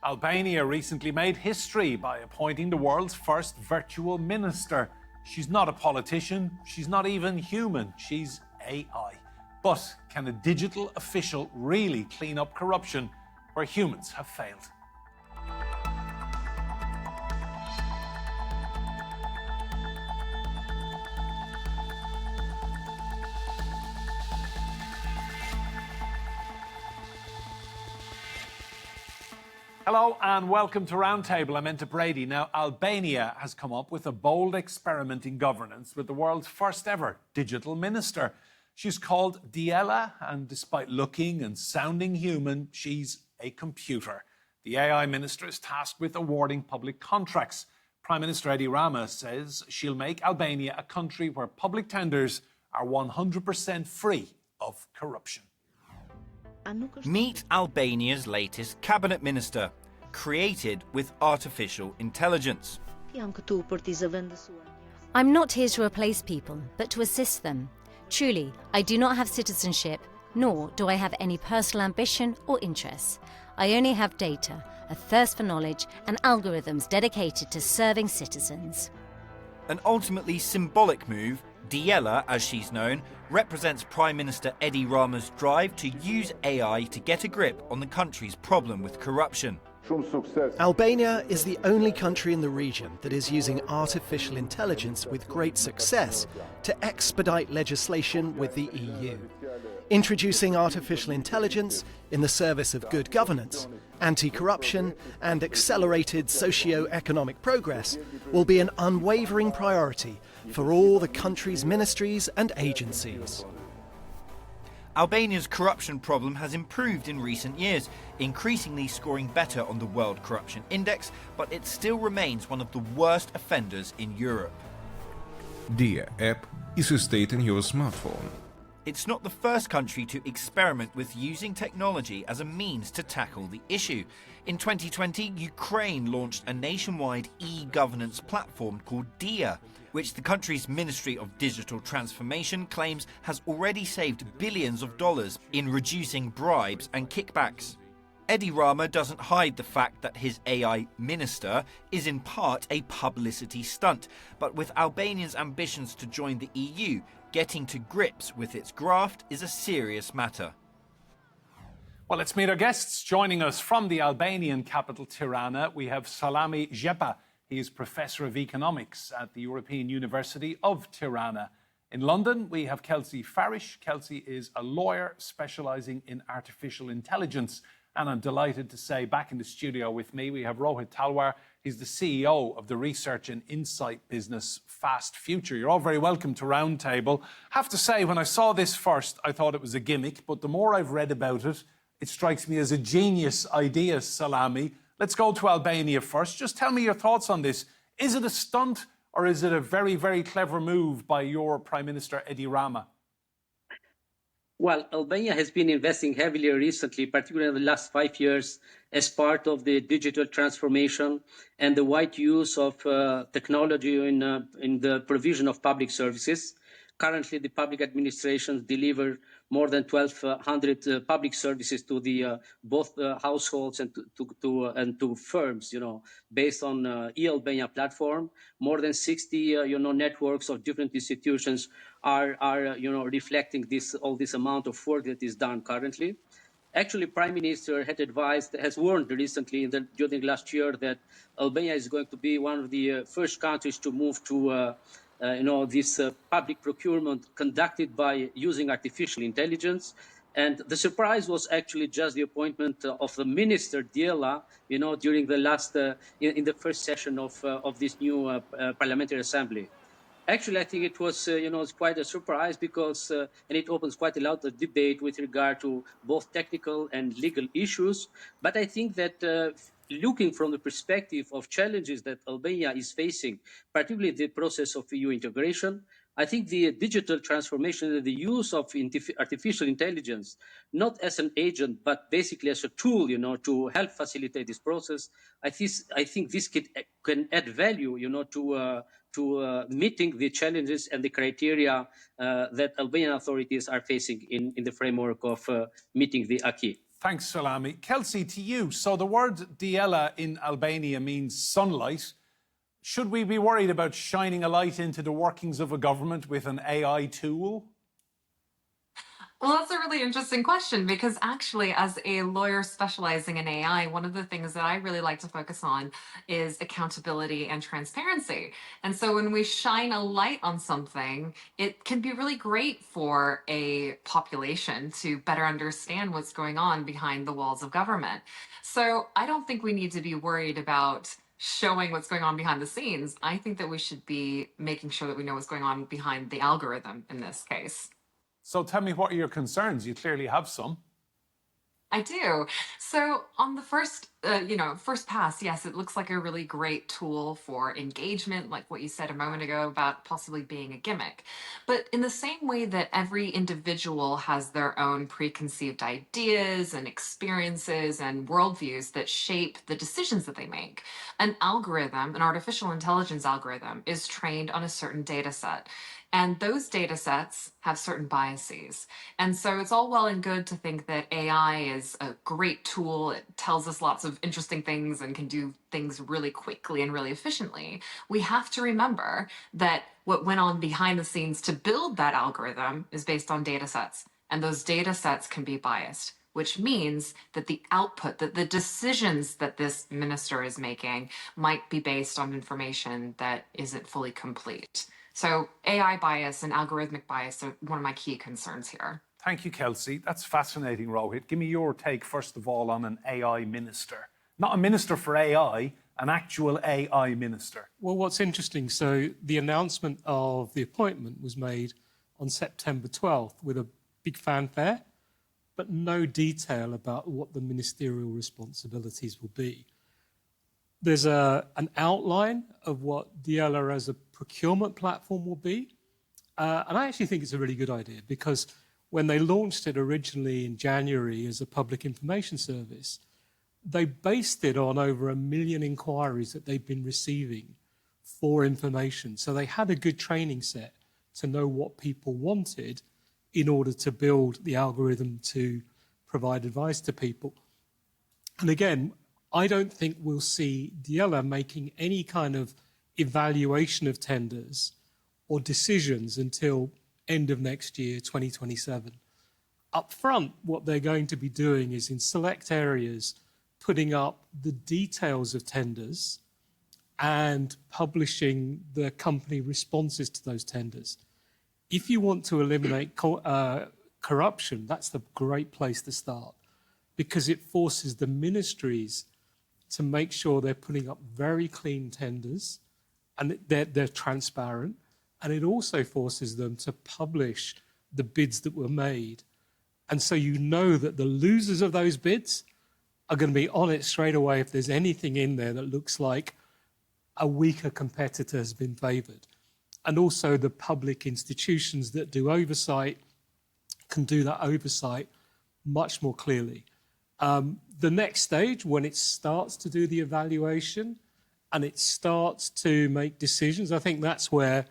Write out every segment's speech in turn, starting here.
Albania recently made history by appointing the world's first virtual minister. She's not a politician, she's not even human, she's AI. But can a digital official really clean up corruption where humans have failed? Hello and welcome to Roundtable. I'm Enda Brady. Now, Albania has come up with a bold experiment in governance with the world's first ever digital minister. She's called Diella, and despite looking and sounding human, she's a computer. The AI minister is tasked with awarding public contracts. Prime Minister Edi Rama says she'll make Albania a country where public tenders are 100% free of corruption. Meet Albania's latest cabinet minister, created with artificial intelligence. I'm not here to replace people, but to assist them. Truly, I do not have citizenship, nor do I have any personal ambition or interests. I only have data, a thirst for knowledge, and algorithms dedicated to serving citizens. An ultimately symbolic move, Diella, as she's known, represents Prime Minister Edi Rama's drive to use AI to get a grip on the country's problem with corruption. Albania is the only country in the region that is using artificial intelligence with great success to expedite legislation with the EU. Introducing artificial intelligence in the service of good governance, anti-corruption and accelerated socio-economic progress will be an unwavering priority for all the country's ministries and agencies. Albania's corruption problem has improved in recent years, increasingly scoring better on the World Corruption Index, but it still remains one of the worst offenders in Europe. Dia app is a state in your smartphone. It's not the first country to experiment with using technology as a means to tackle the issue. In 2020, Ukraine launched a nationwide e-governance platform called Dia, which the country's Ministry of Digital Transformation claims has already saved billions of dollars in reducing bribes and kickbacks. Edi Rama doesn't hide the fact that his AI minister is in part a publicity stunt, but with Albania's ambitions to join the EU, getting to grips with its graft is a serious matter. Well, let's meet our guests. Joining us from the Albanian capital, Tirana, we have Selami Xhepa. He is Professor of Economics at the European University of Tirana. In London, we have Kelsey Farish. Kelsey is a lawyer specialising in artificial intelligence. And I'm delighted to say, back in the studio with me, we have Rohit Talwar. He's the CEO of the research and insight business Fast Future. You're all very welcome to Roundtable. Have to say, when I saw this first, I thought it was a gimmick, but the more I've read about it, it strikes me as a genius idea, Selami. Let's go to Albania first. Just tell me your thoughts on this. Is it a stunt or is it a very, very clever move by your Prime Minister, Edi Rama? Well, Albania has been investing heavily recently, particularly in the last 5 years, as part of the digital transformation and the wide use of technology in the provision of public services. Currently, the public administrations deliver more than 1,200 public services to the both households and to firms, based on e-Albania platform. More than 60, networks of different institutions are reflecting all this amount of work that is done currently. Actually, Prime Minister has warned recently during last year that Albania is going to be one of the first countries to move to this public procurement conducted by using artificial intelligence. And the surprise was actually just the appointment of the minister, Diella, during the last, in the first session of this new parliamentary assembly. Actually, I think it was, quite a surprise because, and it opens quite a lot of debate with regard to both technical and legal issues. But I think that looking from the perspective of challenges that Albania is facing, particularly the process of EU integration, I think the digital transformation and the use of artificial intelligence, not as an agent, but basically as a tool, to help facilitate this process, I think this can add value, to meeting the challenges and the criteria that Albanian authorities are facing in the framework of meeting the acquis. Thanks, Salami. Kelsey, to you. So the word Diella in Albania means sunlight. Should we be worried about shining a light into the workings of a government with an AI tool? Well, that's a really interesting question because actually, as a lawyer specializing in AI, one of the things that I really like to focus on is accountability and transparency. And so when we shine a light on something, it can be really great for a population to better understand what's going on behind the walls of government. So I don't think we need to be worried about showing what's going on behind the scenes. I think that we should be making sure that we know what's going on behind the algorithm in this case. So tell me, what are your concerns? You clearly have some. I do. So on the first, first pass, yes, it looks like a really great tool for engagement, like what you said a moment ago about possibly being a gimmick. But in the same way that every individual has their own preconceived ideas and experiences and worldviews that shape the decisions that they make, an algorithm, an artificial intelligence algorithm, is trained on a certain data set. And those data sets have certain biases. And so it's all well and good to think that AI is a great tool. It tells us lots of interesting things and can do things really quickly and really efficiently. We have to remember that what went on behind the scenes to build that algorithm is based on data sets. And those data sets can be biased, which means that the output, that the decisions that this minister is making might be based on information that isn't fully complete. So AI bias and algorithmic bias are one of my key concerns here. Thank you, Kelsey. That's fascinating, Rohit. Give me your take, first of all, on an AI minister. Not a minister for AI, an actual AI minister. Well, what's interesting, so the announcement of the appointment was made on September 12th with a big fanfare, but no detail about what the ministerial responsibilities will be. There's an outline of what Diella as a procurement platform will be. And I actually think it's a really good idea because when they launched it originally in January as a public information service, they based it on over 1 million inquiries that they've been receiving for information. So they had a good training set to know what people wanted in order to build the algorithm to provide advice to people. And again, I don't think we'll see Diella making any kind of evaluation of tenders or decisions until end of next year, 2027. Up front, what they're going to be doing is in select areas, putting up the details of tenders and publishing the company responses to those tenders. If you want to eliminate corruption, that's the great place to start because it forces the ministries to make sure they're putting up very clean tenders and they're transparent. And it also forces them to publish the bids that were made. And so you know that the losers of those bids are going to be on it straight away if there's anything in there that looks like a weaker competitor has been favoured. And also the public institutions that do oversight can do that oversight much more clearly. The next stage, when it starts to do the evaluation and it starts to make decisions, I think that's where,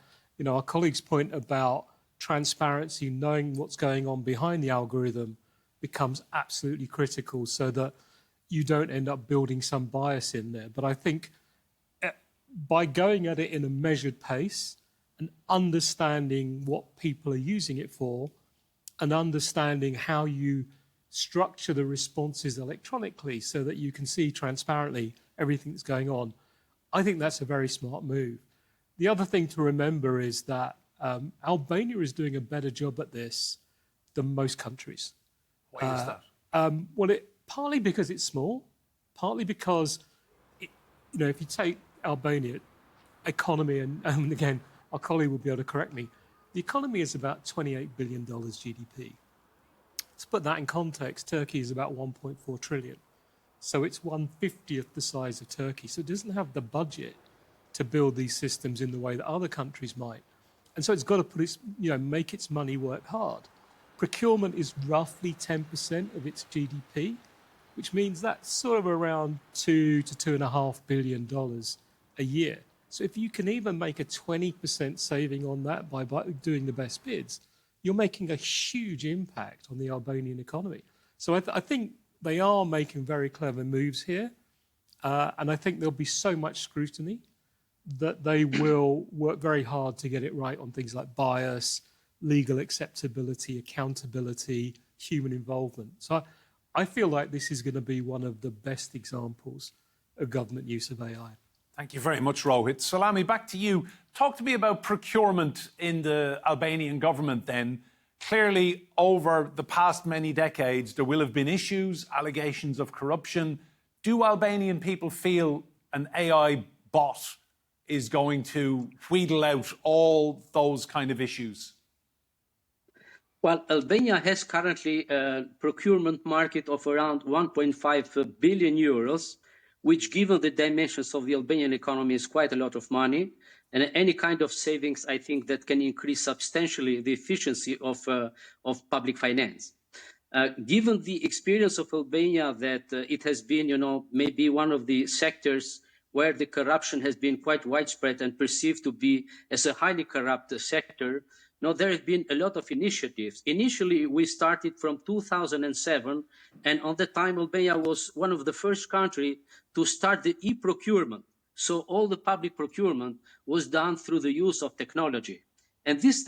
our colleague's point about transparency, knowing what's going on behind the algorithm becomes absolutely critical so that you don't end up building some bias in there. But I think by going at it in a measured pace and understanding what people are using it for and understanding how you structure the responses electronically so that you can see transparently everything that's going on, I think that's a very smart move. The other thing to remember is that Albania is doing a better job at this than most countries. Why is that? Partly because it's small, partly because, if you take Albania economy, and again, our colleague will be able to correct me, the economy is about $28 billion GDP. To put that in context, Turkey is about 1.4 trillion. So it's 1/50th the size of Turkey. So it doesn't have the budget to build these systems in the way that other countries might. And so it's got to put its, make its money work hard. Procurement is roughly 10% of its GDP, which means that's sort of around $2 to $2.5 billion a year. So if you can even make a 20% saving on that by doing the best bids, you're making a huge impact on the Albanian economy. So I think they are making very clever moves here. And I think there'll be so much scrutiny that they will work very hard to get it right on things like bias, legal acceptability, accountability, human involvement. So I feel like this is going to be one of the best examples of government use of AI. Thank you very much, Rohit. Selami, back to you. Talk to me about procurement in the Albanian government then. Clearly, over the past many decades, there will have been issues, allegations of corruption. Do Albanian people feel an AI bot is going to wheedle out all those kind of issues? Well, Albania has currently a procurement market of around 1.5 billion euros, which, given the dimensions of the Albanian economy, is quite a lot of money. And any kind of savings, I think, that can increase substantially the efficiency of public finance. Given the experience of Albania that it has been, maybe one of the sectors where the corruption has been quite widespread and perceived to be as a highly corrupt sector, there have been a lot of initiatives. Initially, we started from 2007, and on the time, Albania was one of the first countries to start the e-procurement. So all the public procurement was done through the use of technology. And this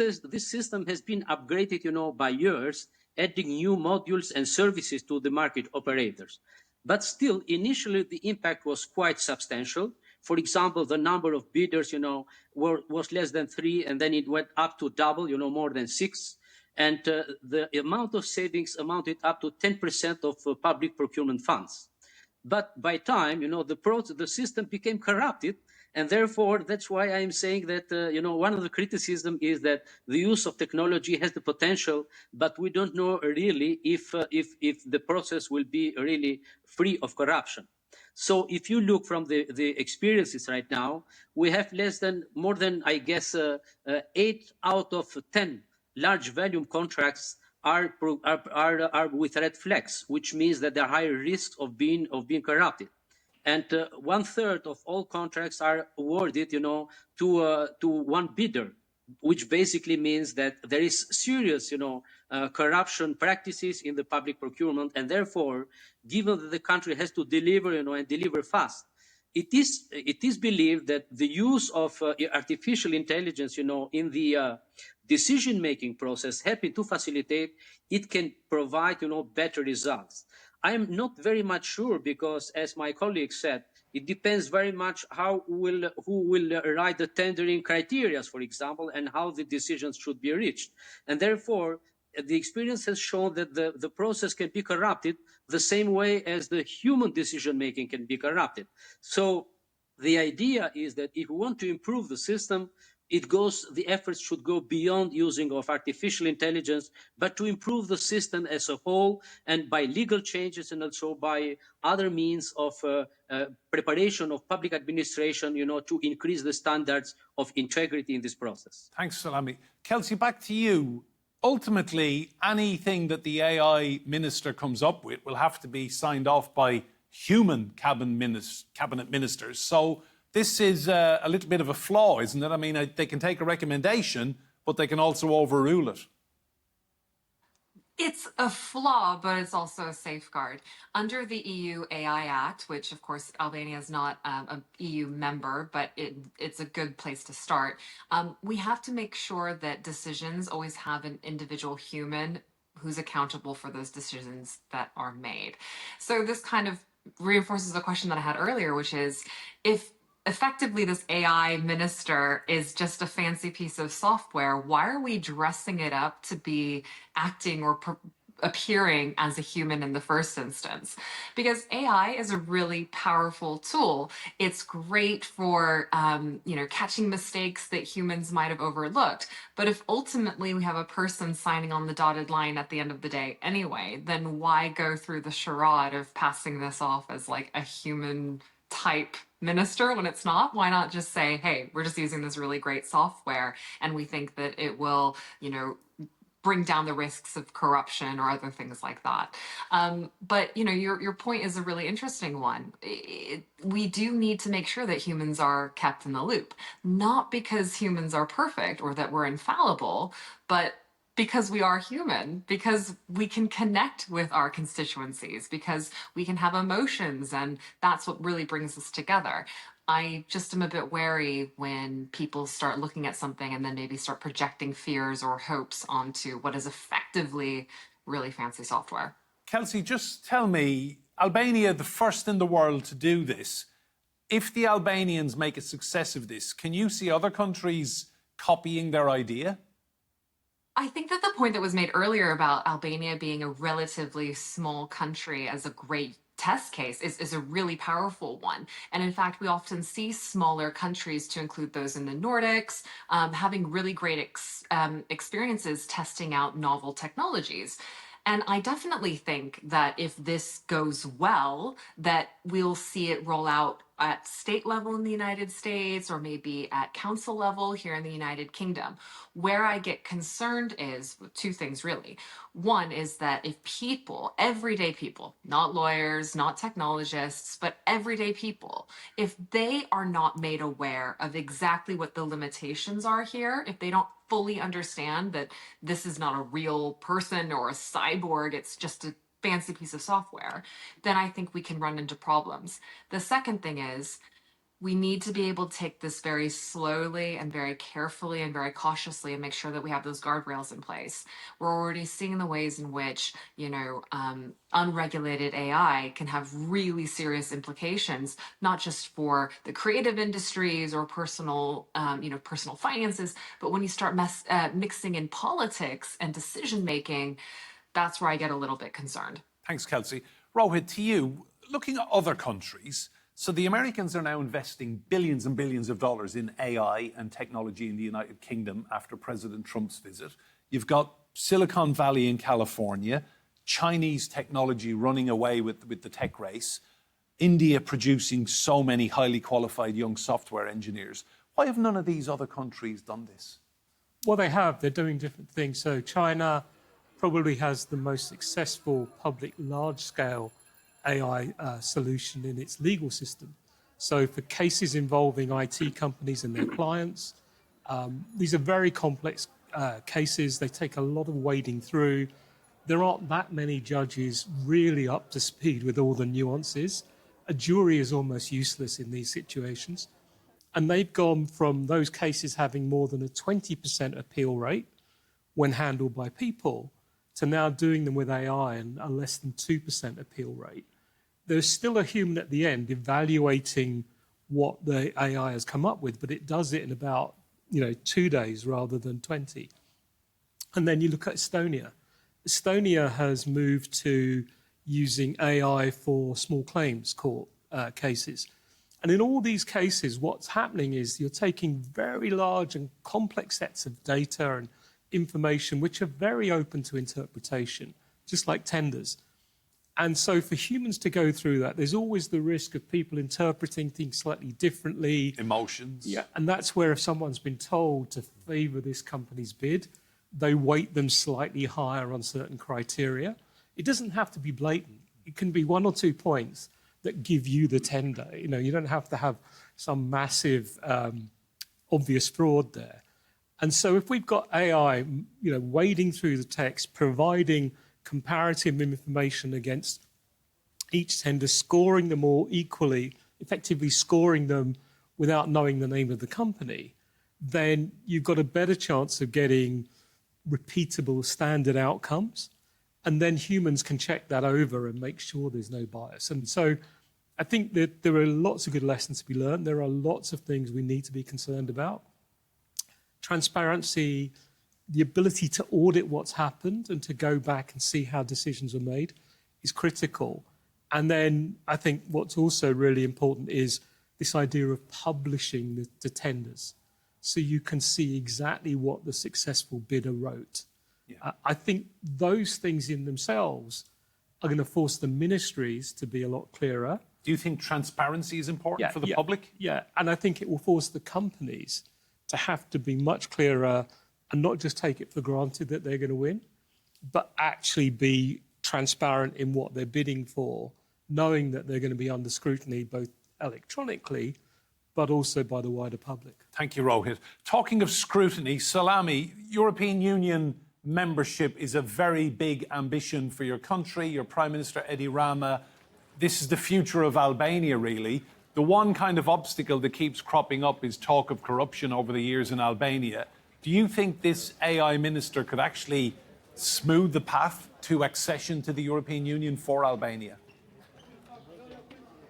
system has been upgraded, by years, adding new modules and services to the market operators. But still, initially, the impact was quite substantial. For example, the number of bidders, was less than 3, and then it went up to double, more than 6. And the amount of savings amounted up to 10% of public procurement funds. But by time, the system became corrupted. And therefore, that's why I'm saying that, one of the criticism is that the use of technology has the potential, but we don't know really if the process will be really free of corruption. So if you look from the experiences right now, we have more than, I guess, 8 out of 10 large volume contracts are with red flags, which means that there are higher risks of being corrupted. And 1/3 of all contracts are awarded, to one bidder, which basically means that there is serious, corruption practices in the public procurement, and therefore, given that the country has to deliver, and deliver fast, it is believed that the use of artificial intelligence, in the decision-making process, helping to facilitate, it can provide, better results. I am not very much sure because, as my colleague said, it depends very much who will write the tendering criteria, for example, and how the decisions should be reached. And therefore, the experience has shown that the process can be corrupted the same way as the human decision-making can be corrupted. So the idea is that if we want to improve the system, the efforts should go beyond using of artificial intelligence, but to improve the system as a whole, and by legal changes and also by other means of preparation of public administration, to increase the standards of integrity in this process. Thanks, Selami. Kelsey, back to you. Ultimately, anything that the AI minister comes up with will have to be signed off by human cabinet ministers. So this is a little bit of a flaw, isn't it? I mean, they can take a recommendation, but they can also overrule it. It's a flaw, but it's also a safeguard. Under the EU AI Act, which of course Albania is not an EU member, but it's a good place to start, we have to make sure that decisions always have an individual human who's accountable for those decisions that are made. So this kind of reinforces a question that I had earlier, which is, if effectively this AI minister is just a fancy piece of software, why are we dressing it up to be acting or appearing as a human in the first instance? Because AI is a really powerful tool. It's great for catching mistakes that humans might have overlooked. But if ultimately we have a person signing on the dotted line at the end of the day anyway, then why go through the charade of passing this off as like a human type minister when it's not? Why not just say, hey, we're just using this really great software and we think that it will, bring down the risks of corruption or other things like that. But your point is a really interesting one. We do need to make sure that humans are kept in the loop, not because humans are perfect or that we're infallible, but Because we are human, because we can connect with our constituencies, because we can have emotions, and that's what really brings us together. I just am a bit wary when people start looking at something and then maybe start projecting fears or hopes onto what is effectively really fancy software. Kelsey, just tell me, Albania, the first in the world to do this, if the Albanians make a success of this, can you see other countries copying their idea? I think that the point that was made earlier about Albania being a relatively small country as a great test case is a really powerful one. And in fact, we often see smaller countries, to include those in the Nordics, having really great experiences testing out novel technologies. And I definitely think that if this goes well, that we'll see it roll out at state level in the United States, or maybe at council level here in the United Kingdom. Where I get concerned is two things really. One is that if people, everyday people, not lawyers, not technologists, but everyday people, if they are not made aware of exactly what the limitations are here, if they don't fully understand that this is not a real person or a cyborg, it's just a fancy piece of software, then I think we can run into problems. The second thing is we need to be able to take this very slowly and very carefully and very cautiously and make sure that we have those guardrails in place. We're already seeing the ways in which, unregulated AI can have really serious implications, not just for the creative industries or personal finances, but when you start mixing in politics and decision making, that's where I get a little bit concerned. Thanks, Kelsey. Rohit, to you, looking at other countries, so the Americans are now investing billions and billions of dollars in AI and technology in the United Kingdom after President Trump's visit. You've got Silicon Valley in California, Chinese technology running away with the tech race, India producing so many highly qualified young software engineers. Why have none of these other countries done this? Well, they have. They're doing different things. So China probably has the most successful public large-scale AI solution in its legal system. So for cases involving IT companies and their clients, these are very complex cases. They take a lot of wading through. There aren't that many judges really up to speed with all the nuances. A jury is almost useless in these situations. And they've gone from those cases having more than a 20% appeal rate when handled by people to now doing them with AI and a less than 2% appeal rate. There's still a human at the end evaluating what the AI has come up with, but it does it in about 2 days rather than 20. And then you look at Estonia. Estonia has moved to using AI for small claims court cases. And in all these cases, what's happening is you're taking very large and complex sets of data and information which are very open to interpretation, just like tenders. And so for humans to go through that, there's always the risk of people interpreting things slightly differently. Emotions. Yeah, and that's where if someone's been told to favour this company's bid, they weight them slightly higher on certain criteria. It doesn't have to be blatant. It can be 1 or 2 points that give you the tender. You don't have to have some massive obvious fraud there. And so if we've got AI, wading through the text, providing comparative information against each tender, scoring them all equally, effectively scoring them without knowing the name of the company, then you've got a better chance of getting repeatable standard outcomes. And then humans can check that over and make sure there's no bias. And so I think that there are lots of good lessons to be learned. There are lots of things we need to be concerned about. Transparency, the ability to audit what's happened and to go back and see how decisions were made is critical. And then I think what's also really important is this idea of publishing the tenders so you can see exactly what the successful bidder wrote. Yeah. I think those things in themselves are going to force the ministries to be a lot clearer. Do you think transparency is important for the public? Yeah, and I think it will force the companies to have to be much clearer and not just take it for granted that they're going to win, but actually be transparent in what they're bidding for, knowing that they're going to be under scrutiny both electronically, but also by the wider public. Thank you, Rohit. Talking of scrutiny, Selami, European Union membership is a very big ambition for your country, your Prime Minister Edi Rama. This is the future of Albania, really. The one kind of obstacle that keeps cropping up is talk of corruption over the years in Albania. Do you think this AI minister could actually smooth the path to accession to the European Union for Albania?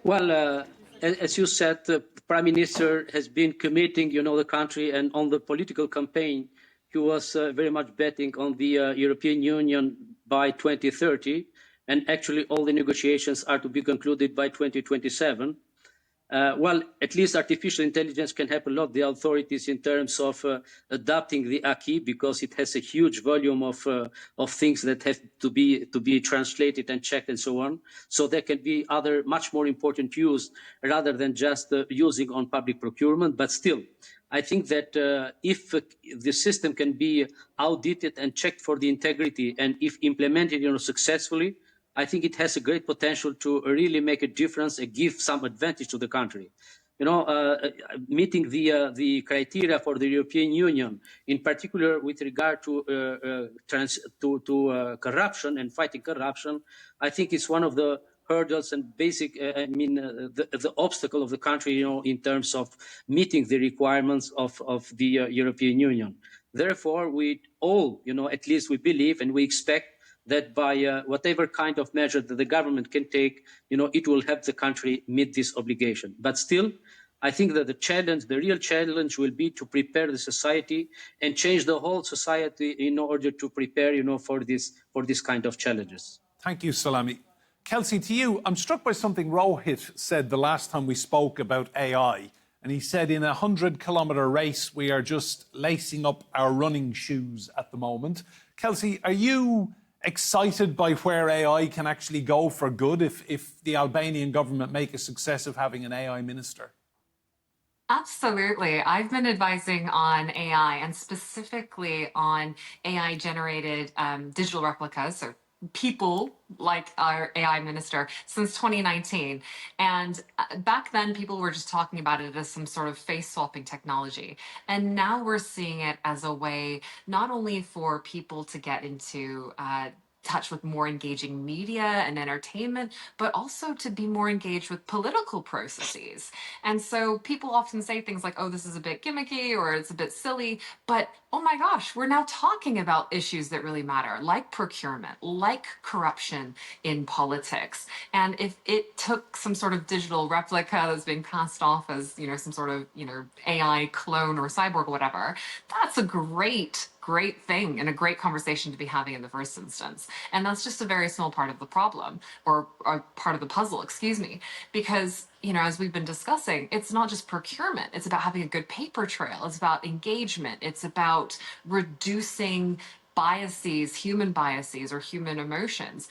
Well, as you said, the Prime Minister has been committing, the country, and on the political campaign, he was very much betting on the European Union by 2030, and actually all the negotiations are to be concluded by 2027. Well, at least artificial intelligence can help a lot the authorities in terms of adapting the acquis, because it has a huge volume of things that have to be translated and checked and so on. So there can be other much more important use rather than just using on public procurement. But still, I think that if the system can be audited and checked for the integrity, and if implemented, successfully, I think it has a great potential to really make a difference and give some advantage to the country. Meeting the criteria for the European Union, in particular with regard to corruption and fighting corruption, I think it's one of the hurdles and basic, the obstacle of the country, in terms of meeting the requirements of the European Union. Therefore, we all, at least we believe and we expect that by whatever kind of measure that the government can take, it will help the country meet this obligation. But still, I think that the real challenge will be to prepare the society and change the whole society in order to prepare, for this kind of challenges. Thank you, Selami. Kelsey, to you, I'm struck by something Rohit said the last time we spoke about AI. And he said in a 100-kilometre race, we are just lacing up our running shoes at the moment. Kelsey, are you excited by where AI can actually go for good if the Albanian government make a success of having an AI minister? Absolutely. I've been advising on AI, and specifically on AI-generated digital replicas, so people like our AI minister, since 2019. And back then, people were just talking about it as some sort of face-swapping technology. And now we're seeing it as a way not only for people to get into touch with more engaging media and entertainment, but also to be more engaged with political processes. And so people often say things like, oh, this is a bit gimmicky or it's a bit silly, but oh my gosh, we're now talking about issues that really matter, like procurement, like corruption in politics. And if it took some sort of digital replica that's being passed off as, some sort of, AI clone or cyborg or whatever, that's a great thing and a great conversation to be having in the first instance. And that's just a very small part of the problem, or part of the puzzle, excuse me, because, as we've been discussing, it's not just procurement. It's about having a good paper trail. It's about engagement. It's about reducing biases, human biases or human emotions.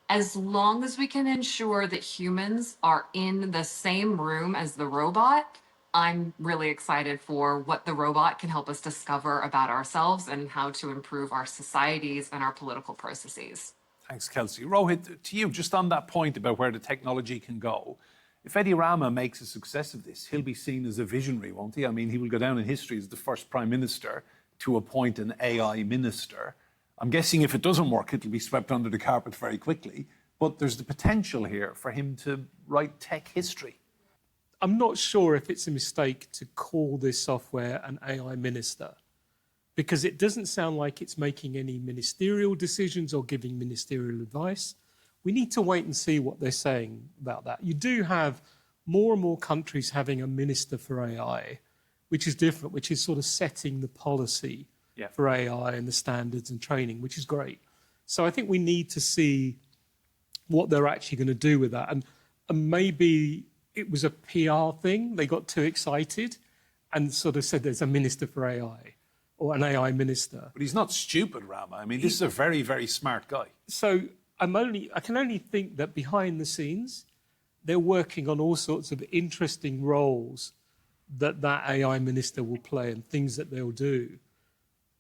As long as we can ensure that humans are in the same room as the robot, I'm really excited for what the robot can help us discover about ourselves and how to improve our societies and our political processes. Thanks, Kelsey. Rohit, to you, just on that point about where the technology can go, if Edi Rama makes a success of this, he'll be seen as a visionary, won't he? I mean, he will go down in history as the first Prime Minister to appoint an AI minister. I'm guessing if it doesn't work, it'll be swept under the carpet very quickly. But there's the potential here for him to write tech history. I'm not sure if it's a mistake to call this software an AI minister, because it doesn't sound like it's making any ministerial decisions or giving ministerial advice. We need to wait and see what they're saying about that. You do have more and more countries having a minister for AI, which is different, which is sort of setting the policy for AI and the standards and training, which is great. So I think we need to see what they're actually going to do with that. And maybe it was a PR thing. They got too excited and sort of said there's a minister for AI or an AI minister. But he's not stupid, Rama. I mean, this is a very, very smart guy. So I can only think that behind the scenes, they're working on all sorts of interesting roles that AI minister will play and things that they'll do.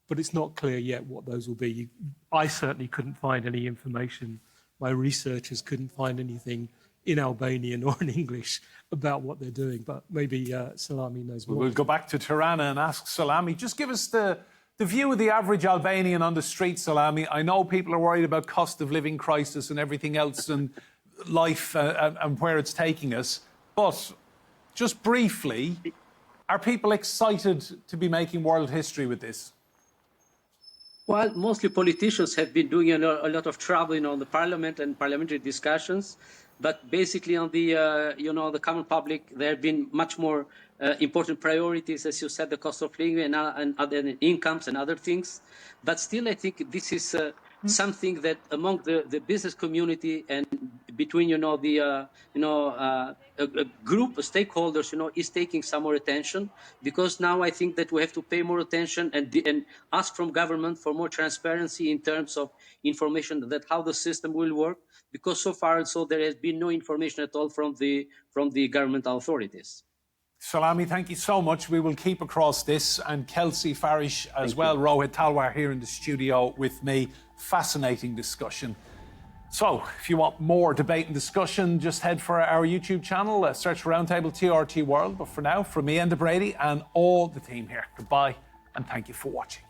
But it's not clear yet what those will be. I certainly couldn't find any information. My researchers couldn't find anything in Albanian or in English about what they're doing, but maybe Selami knows more. We'll go back to Tirana and ask Selami. Just give us the The view of the average Albanian on the street, Selami, I know people are worried about cost of living crisis and everything else and life and where it's taking us. But just briefly, are people excited to be making world history with this? Well, mostly politicians have been doing a lot of traveling on the parliament and parliamentary discussions. But basically on the, the common public, there have been much more important priorities, as you said, the cost of living and other incomes and other things. But still, I think this is something that among the business community and between, a group of stakeholders, is taking some more attention, because now I think that we have to pay more attention and ask from government for more transparency in terms of information that how the system will work, because so far there has been no information at all from the governmental authorities. Selami, thank you so much. We will keep across this, and Kelsey Farish as well. Rohit Talwar here in the studio with me. Fascinating discussion. So, if you want more debate and discussion, just head for our YouTube channel, search for Roundtable TRT World. But for now, from me, Enda Brady, and all the team here, goodbye, and thank you for watching.